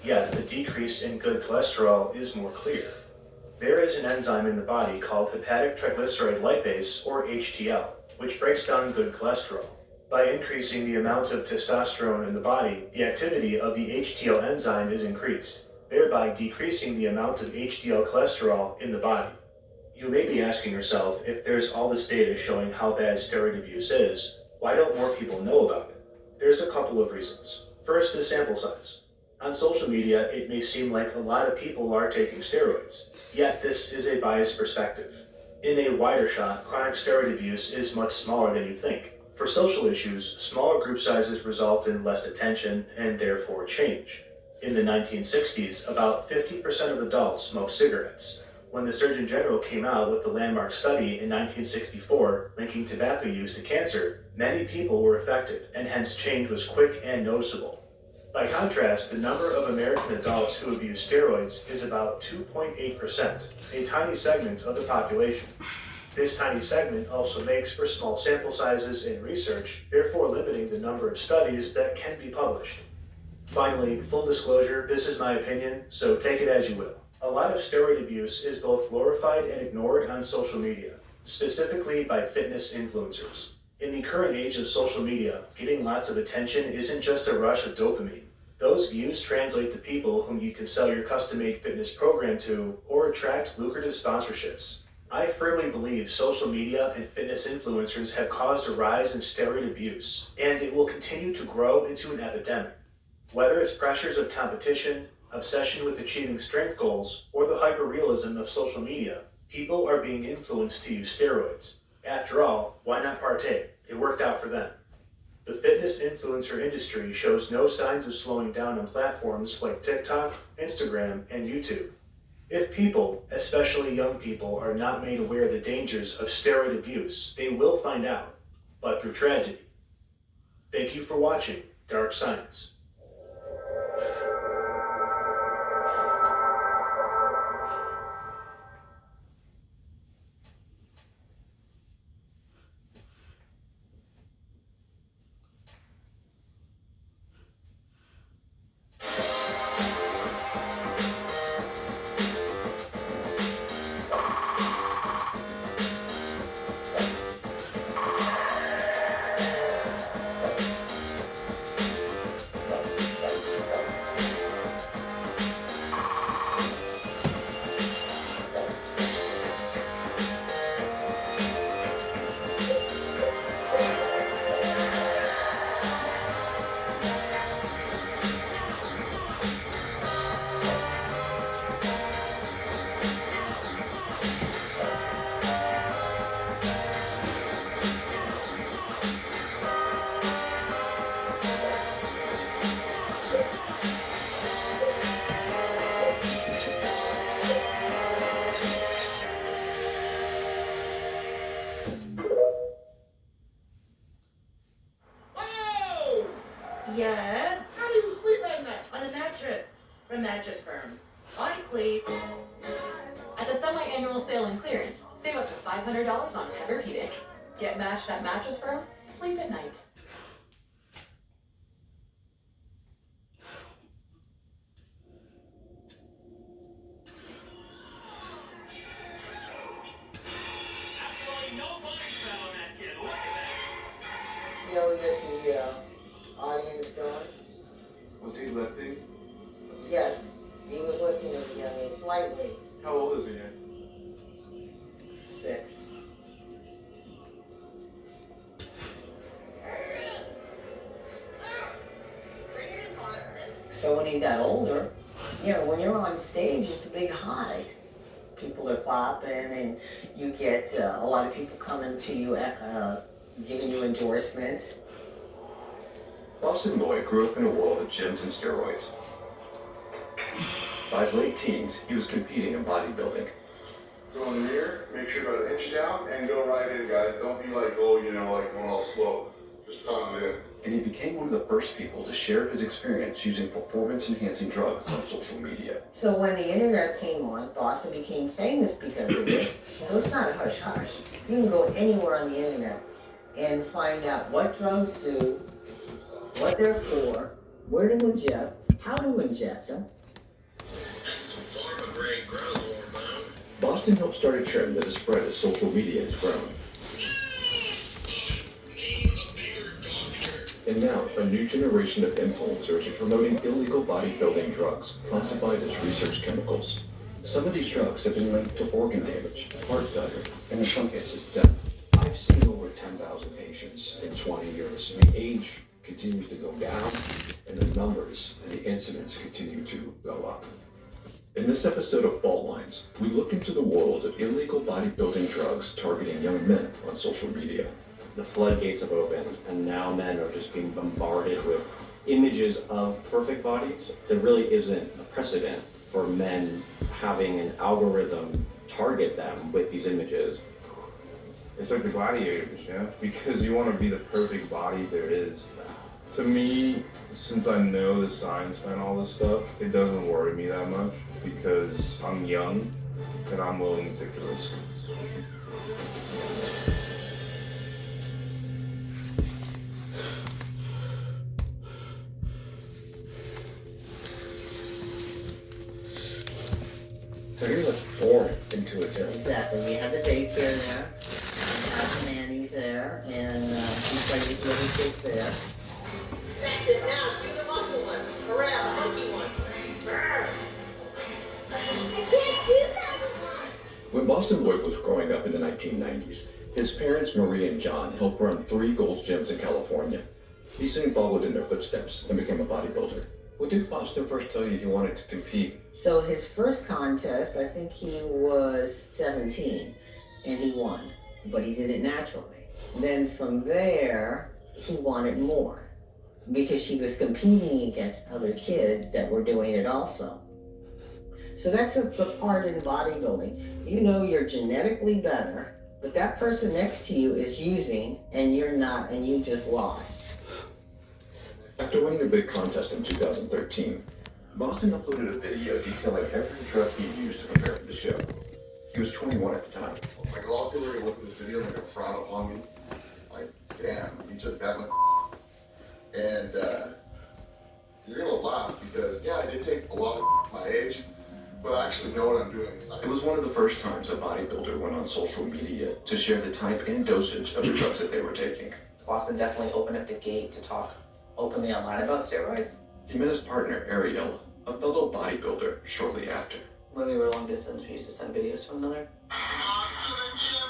Yet the decrease in good cholesterol is more clear. There is an enzyme in the body called hepatic triglyceride lipase, or HDL, which breaks down good cholesterol. By increasing the amount of testosterone in the body, the activity of the HDL enzyme is increased, thereby decreasing the amount of HDL cholesterol in the body. You may be asking yourself, if there's all this data showing how bad steroid abuse is, why don't more people know about it? There's a couple of reasons. First is sample size. On social media, it may seem like a lot of people are taking steroids, yet this is a biased perspective. In a wider shot, chronic steroid abuse is much smaller than you think. For social issues, smaller group sizes result in less attention and therefore change. In the 1960s, about 50% of adults smoked cigarettes. When the Surgeon General came out with the landmark study in 1964 linking tobacco use to cancer, many people were affected, and hence change was quick and noticeable. By contrast, the number of American adults who abuse steroids is about 2.8%, a tiny segment of the population. This tiny segment also makes for small sample sizes in research, therefore limiting the number of studies that can be published. Finally, full disclosure, this is my opinion, so take it as you will. A lot of steroid abuse is both glorified and ignored on social media, specifically by fitness influencers. In the current age of social media, getting lots of attention isn't just a rush of dopamine. Those views translate to people whom you can sell your custom-made fitness program to or attract lucrative sponsorships. I firmly believe social media and fitness influencers have caused a rise in steroid abuse, and it will continue to grow into an epidemic. Whether it's pressures of competition, obsession with achieving strength goals, or the hyperrealism of social media, people are being influenced to use steroids. After all, why not partake? It worked out for them. The fitness influencer industry shows no signs of slowing down on platforms like TikTok, Instagram, and YouTube. If people, especially young people, are not made aware of the dangers of steroid abuse, they will find out, but through tragedy. Thank you for watching Dark Science. Whoa! Yes, How do you sleep at night? on a mattress from Mattress Firm. I sleep at the semi-annual sale and clearance. Save up to $500 on Tempur-Pedic. Get matched at Mattress Firm. Sleep at night. Absolutely no body fat on that kid. Look at that. See how he gets the audience going? Was he lifting? Yes, he was lifting at a young age, light weights, How old is he? 6. So when he got older, when you're on stage, it's a big high. People are clapping, and you get a lot of people coming to you, giving you endorsements. Austin Boyd grew up in a world of gyms and steroids. By his late teens, he was competing in bodybuilding. Go in the mirror, make sure you got an inch down, and go right in, guys. Don't be like, like going all slow. Just pound it in. And he became one of the first people to share his experience using performance-enhancing drugs on social media. So when the internet came on, Boston became famous because of it. So it's not a hush-hush. You can go anywhere on the internet and find out what drugs do, what they're for, where to inject, how to inject them. That's some pharma-grade growth hormone. Boston helped start a trend that has spread as social media has grown. Name a bigger doctor. And now, a new generation of influencers are promoting illegal bodybuilding drugs classified as research chemicals. Some of these drugs have been linked to organ damage, heart failure, and in some cases death. I've seen over 10,000 patients in 20 years. The age continues to go down, and the numbers and the incidents continue to go up. In this episode of Fault Lines, we look into the world of illegal bodybuilding drugs targeting young men on social media. The floodgates have opened, and now men are just being bombarded with images of perfect bodies. There really isn't a precedent for men having an algorithm target them with these images. It's like the gladiators, yeah? Because you want to be the perfect body there is. To me, since I know the science behind all this stuff, it doesn't worry me that much because I'm young and I'm willing to take the risk. So you're like born into a gym. Exactly. We have the daycare there. We have the nannies there, and we play with little kids there. That's it now. Do the muscle ones. Around, monkey ones. I can't do that. When Boston Lloyd was growing up in the 1990s, his parents, Marie and John, helped run 3 Gold's gyms in California. He soon followed in their footsteps and became a bodybuilder. When did Boston first tell you he wanted to compete? So his first contest, I think he was 17, and he won, but he did it naturally. Then from there, he wanted more because he was competing against other kids that were doing it also. So that's the part in bodybuilding. You know you're genetically better, but that person next to you is using and you're not, and you just lost. After winning a big contest in 2013, Boston uploaded a video detailing every drug he used to prepare for the show. He was 21 at the time. Like a lot of people are gonna look at this video and they're gonna frown upon me. Like, damn, you took that much. And you're gonna laugh because yeah, I did take a lot of my age, but I actually know what I'm doing. It was one of the first times a bodybuilder went on social media to share the type and dosage of the drugs that they were taking. Boston definitely opened up the gate to talk openly online about steroids. He met his partner, Ariella, a fellow bodybuilder, shortly after. When we were long distance, we used to send videos to one another. I'm to the gym